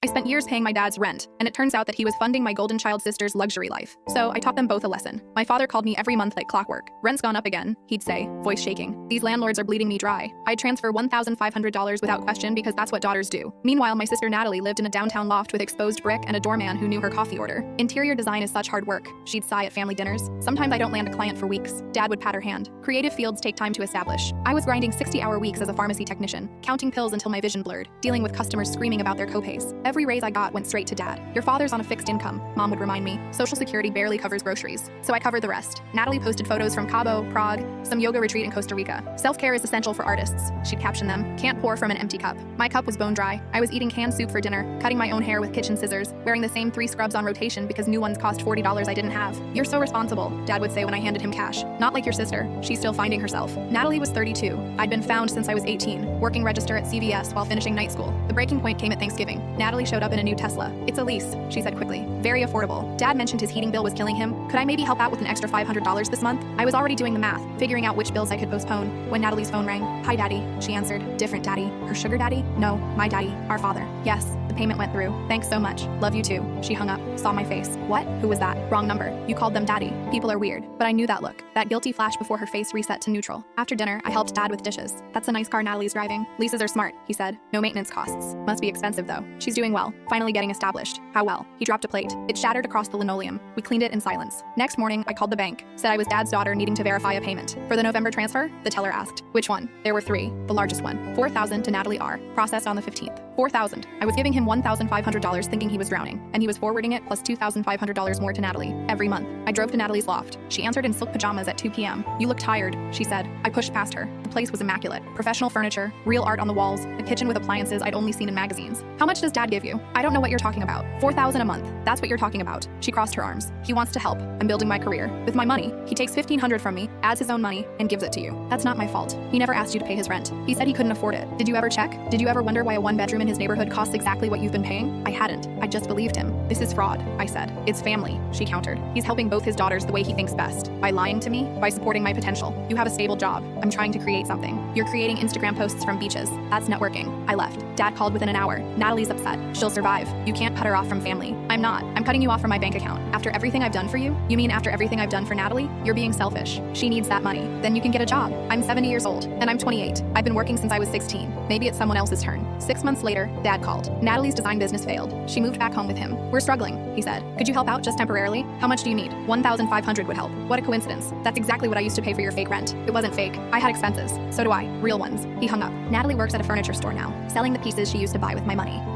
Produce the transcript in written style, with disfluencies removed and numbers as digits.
I spent years paying my dad's rent, and it turns out that he was funding my golden child sister's luxury life. So I taught them both a lesson. My father called me every month like clockwork. "Rent's gone up again," he'd say, voice shaking. "These landlords are bleeding me dry." I'd transfer $1,500 without question because that's what daughters do. Meanwhile, my sister Natalie lived in a downtown loft with exposed brick and a doorman who knew her coffee order. "Interior design is such hard work," she'd sigh at family dinners. "Sometimes I don't land a client for weeks." Dad would pat her hand. "Creative fields take time to establish." I was grinding 60-hour weeks as a pharmacy technician, counting pills until my vision blurred, dealing with customers screaming about their copays. Every raise I got went straight to Dad. "Your father's on a fixed income," Mom would remind me. "Social Security barely covers groceries." So I covered the rest. Natalie posted photos from Cabo, Prague, some yoga retreat in Costa Rica. "Self-care is essential for artists," she'd caption them. "Can't pour from an empty cup." My cup was bone dry. I was eating canned soup for dinner, cutting my own hair with kitchen scissors, wearing the same 3 scrubs on rotation because new ones cost $40 I didn't have. "You're so responsible," Dad would say when I handed him cash. "Not like your sister. She's still finding herself." Natalie was 32. I'd been found since I was 18, working register at CVS while finishing night school. The breaking point came at Thanksgiving. Natalie showed up in a new Tesla. "It's a lease," she said quickly. "Very affordable." Dad mentioned his heating bill was killing him. Could I maybe help out with an extra $500 this month? I was already doing the math, figuring out which bills I could postpone, when Natalie's phone rang. "Hi, Daddy," she answered. "Different Daddy? Her sugar daddy?" "No, my daddy, our father." "Yes, the payment went through. Thanks so much. Love you too." She hung up, saw my face. "What? Who was that?" "Wrong number. You called them Daddy. People are weird." But I knew that look, that guilty flash before her face reset to neutral. After dinner, I helped Dad with dishes. "That's a nice car Natalie's driving." "Leases are smart," he said. "No maintenance costs. Must be expensive though." "She's doing well. Finally getting established." "How well?" He dropped a plate. It shattered across the linoleum. We cleaned it in silence. Next morning, I called the bank, said I was Dad's daughter needing to verify a payment. "For the November transfer?" The teller asked. "Which one?" There were 3. The largest one, $4,000 to Natalie R., processed on the 15th. $4,000. I was giving him $1,500 thinking he was drowning, and he was forwarding it plus $2,500 more to Natalie every month. I drove to Natalie's loft. She answered in silk pajamas at 2 p.m. "You look tired," she said. I pushed past her. The place was immaculate. Professional furniture, real art on the walls, a kitchen with appliances I'd only seen in magazines. "How much does Dad give you?" "I don't know what you're talking about." $4,000 a month. That's what you're talking about." She crossed her arms. "He wants to help. I'm building my career. With my money. He takes $1,500 from me, adds his own money, and gives it to you. That's not my fault. He never asked you to pay his rent. He said he couldn't afford it. Did you ever check? Did you ever wonder why a 1-bedroom in his neighborhood costs exactly what you've been paying?" I hadn't. I just believed him. "This is fraud," I said. "It's family," she countered. "He's helping both his daughters the way he thinks best. By lying to me, by supporting my potential. You have a stable job. I'm trying to create something. You're creating Instagram posts from beaches. That's networking." I left. Dad called within an hour. "Natalie's upset. She'll survive. You can't cut her off from family." "I'm not. I'm cutting you off from my bank account. After everything I've done for you?" "You mean after everything I've done for Natalie? You're being selfish. She needs that money. Then you can get a job." "I'm 70 years old, and I'm 28. I've been working since I was 16. Maybe it's someone else's turn." 6 months later, Dad called. Natalie's design business failed. She moved back home with him. "We're struggling," he said. "Could you help out just temporarily? How much do you need?" $1,500 would help." "What a coincidence. That's exactly what I used to pay for your fake rent." "It wasn't fake. I had expenses. So do I. Real ones." He hung up. Natalie works at a furniture store now, selling the pieces she used to buy with my money.